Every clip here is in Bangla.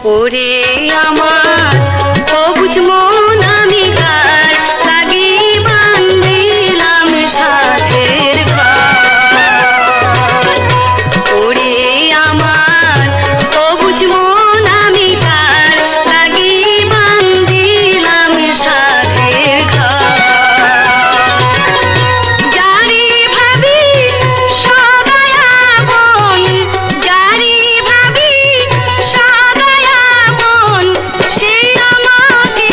ওরে আমার অবুঝ মন আমি কার লাগি বান্ধিলাম সাধের ঘর। ওরে আমার অবুঝ মন আমি কার লাগি বান্ধিলাম সাধের ঘর। যারি ভাবি সদাই আপন, যারি ভাবি সদাই আপন, সে আমাকে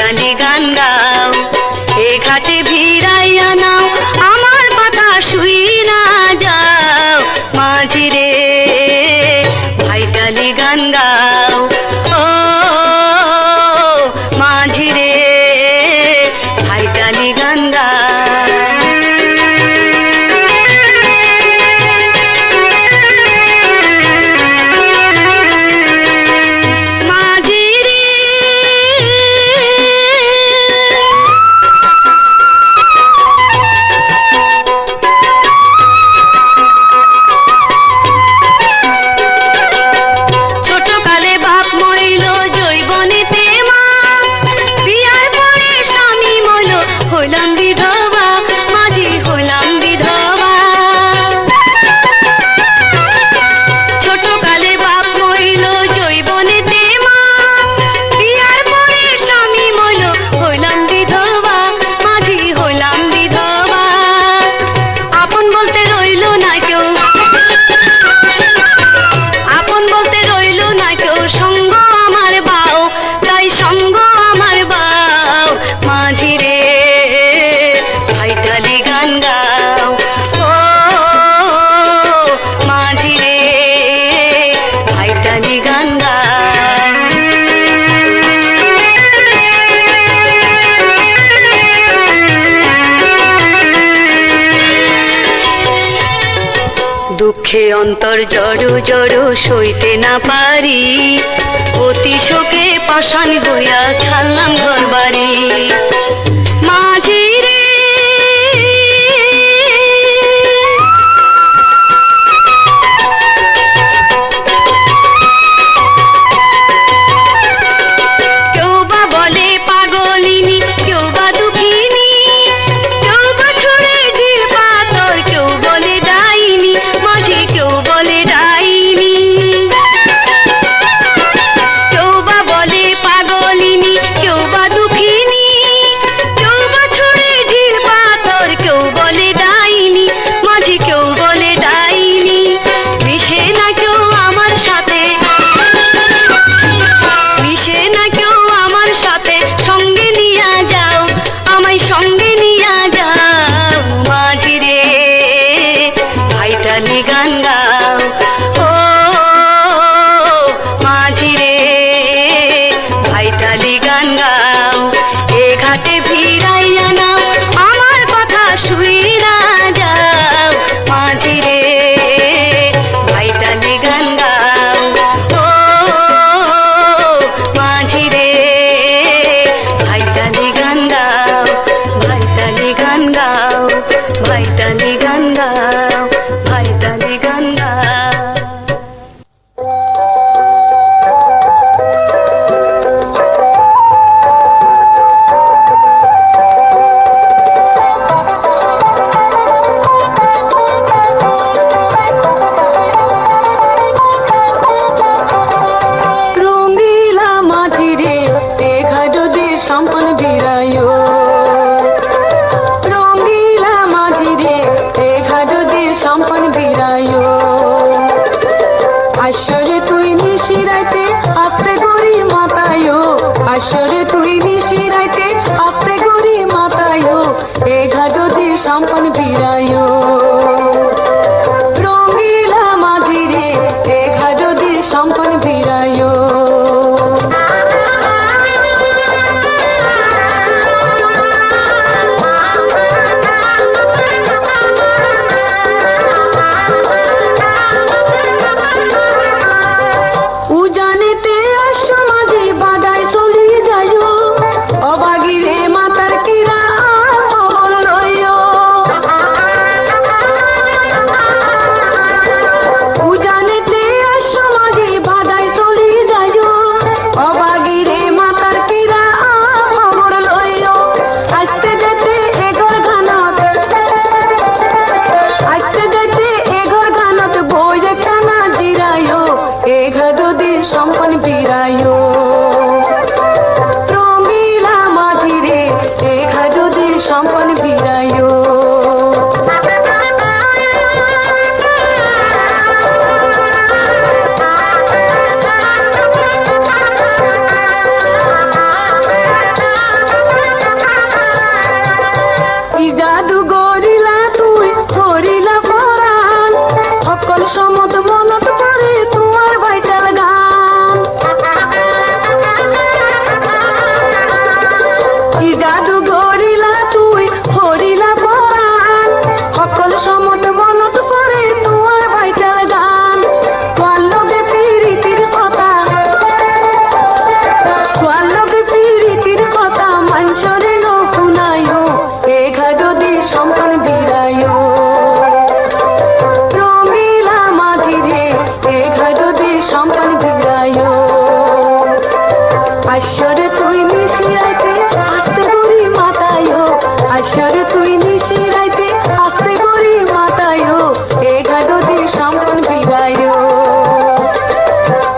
ভাইটালি গান গাও, এ ঘাটে ভিড়াইয়া নাও, আমার কথা শুই না যাও। মাঝি রে ভাইটালি গান গাও, ও মাঝি রে ভাইটালি গান গাও। দুঃখে অন্তর জড়ো জড়ো সইতে না পারি, অতি শোকে পাষাণ হইয়া ছাড়লাম ঘর বাড়ি। মাঝি রে কেউ বা বলে পাগলিনী, কেউ বা দুঃখিনী, কেউ বা ছুঁড়ে ঢিল পাথর, কেউ বলে ডাইনি, মাঝি কেউ বলে ডাইনি। কেউ বা বলে পাগলিনী, কেউ বা দুঃখিনী, কেউ বা ছুঁড়ে ঢিল পাথর, কেউ বলে ডাইনি, মাঝি কেউ বলে ডাইনি। মিশে না কেউ আমার সাথে, মিশে না কেউ আমার সাথে, সঙ্গে নিয়া যাও, আমায় সঙ্গে নিয়া যাও। মাঝি রে ভাইটালি গান গাও, ও মাঝি রে ভাইটালি গান গাও, এ ঘাটে ভিড়াইয়া নাও, আমার কথা শুই না যাও। মাঝি রে ভাইটালি গান গাও, ও মাঝি রে ভাইটালি গান গাও, ভাইটালি গান গাও, ভাইটালি গান গাও, ভাইটালি গান গাও। রঙ্গিলা মাঝি রে দেখা যদি সম্পন বিরায়ো, রঙ্গিলা মাঝি রে দেখা যদি সম্পন বিরায়ো। আশ্বরে তুই নিশিরাইতে আস্তে গড়ি মাতায়ো, আশ্বরে তুই নিশিরাইতে আস্তে গড়ি মাতায়ো, দেখা যদি সম্পন বিরায়ো। রঙ্গিলা মাঝি রে দেখা যদি সম্পন বিরায়ো। উজানেতে আসো মাঝি বাদায় চলি যাইও, অবাগিরে মাতার কিরা খবর লইও। উজানেতে আসো মাঝি বাদায় চলি যাইও, অবাগিরে মাতার কিরা খবর লইও। আসতে যেতে এগর ঘানত, আসতে যেতে এগর ঘানত, বই রেখা না জিরাইও, এ ঘাটি সম্পন বিরায়ো। রঙ্গিলা মাঝি রে এ ঘাটি সম্পন বিরায়ো। সম্পন ফিরাইও আশ্বরে তুই নিশিরাইতে আস্তে করি মাতাইও আশ্বরে তুই নিশিরাইতে আস্তে করি মাতাইও এ ঘাটতে সম্পন ফিরাইও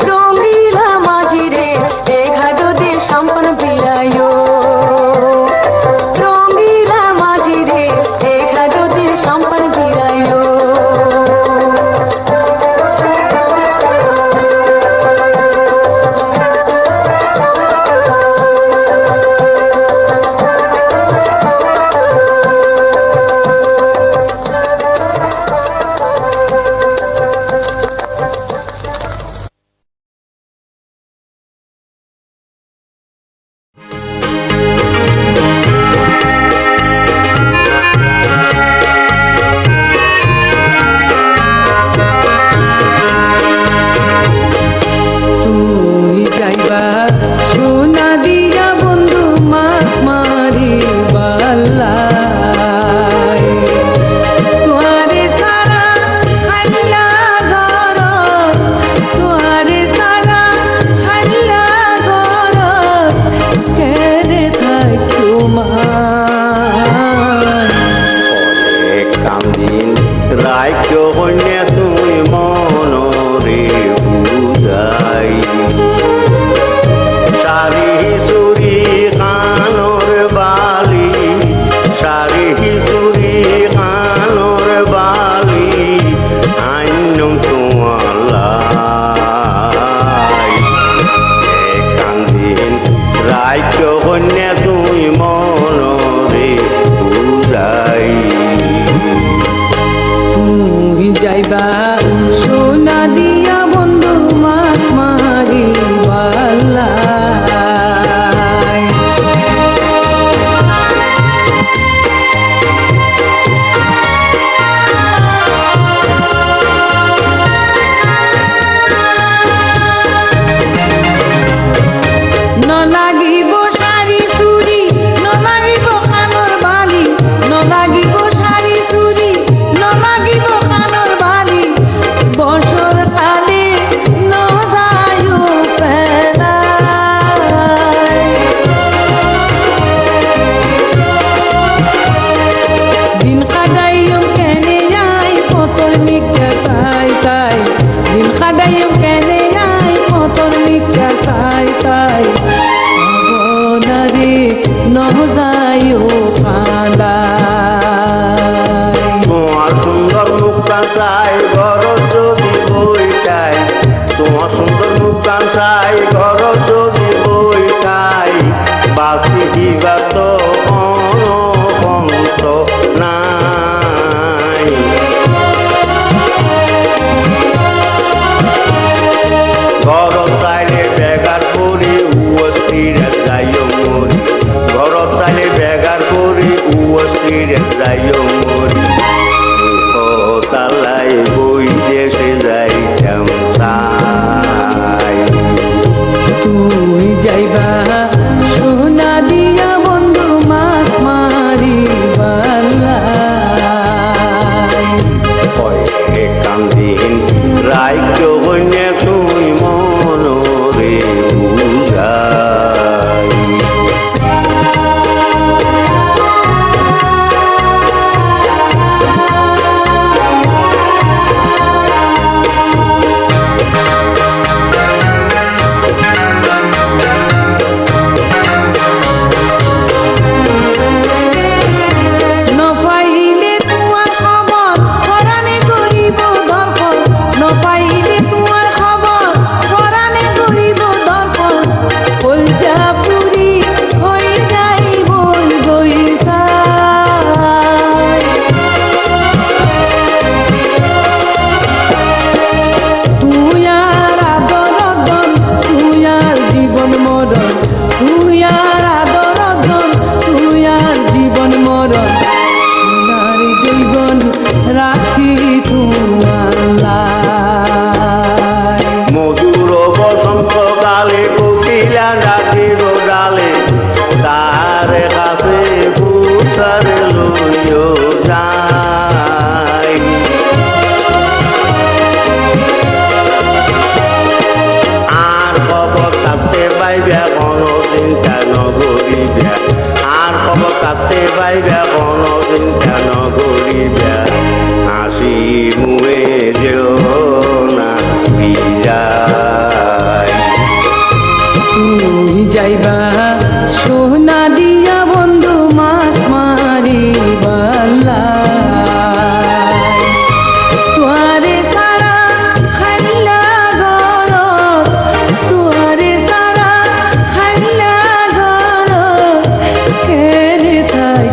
রঙ্গিলা মাঝিরে এ ঘাটতে সম্পন ফিরাইও রঙ্গিলা মাঝিরে এ ঘাটতে সম্পন ফিরাইও তাতে পাইবা কোনো চিন্তা নকৰিবা আর খবর তাতে পাইবা কোনো চিন্তা নকৰিবা হাসি মুহে যেও না বিজায় তুই যাইবা সোনা দিয়া বন্ধু মাছ মারিবালা তুয়ারে সারা হাইলা গর তুয়ারে সারা হাইলা গর কেড়ে থাই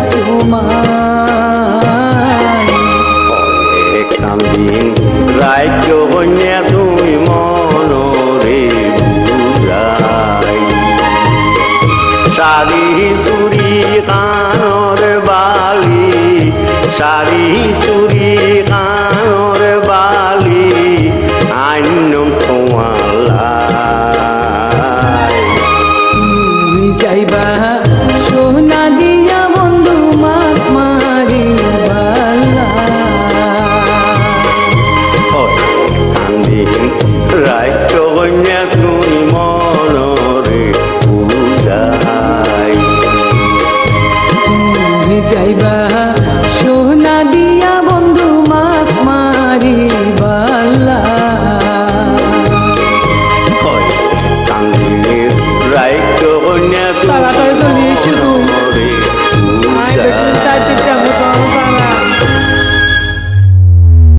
তোমায় কান্দিন রাজ্য কন্যা তুই মনরে বুঝাই শাড়ি চুরি কাণৰ বালি শাড়ি চুরি কাণৰ বালি আইনম তোমালাই তুই যাইবা সোনা দিয়া বন্ধু মাছ মারিবালা কান্দিন রাজ্য কন্যা তুই মনরে বুঝাই তুই যাইবা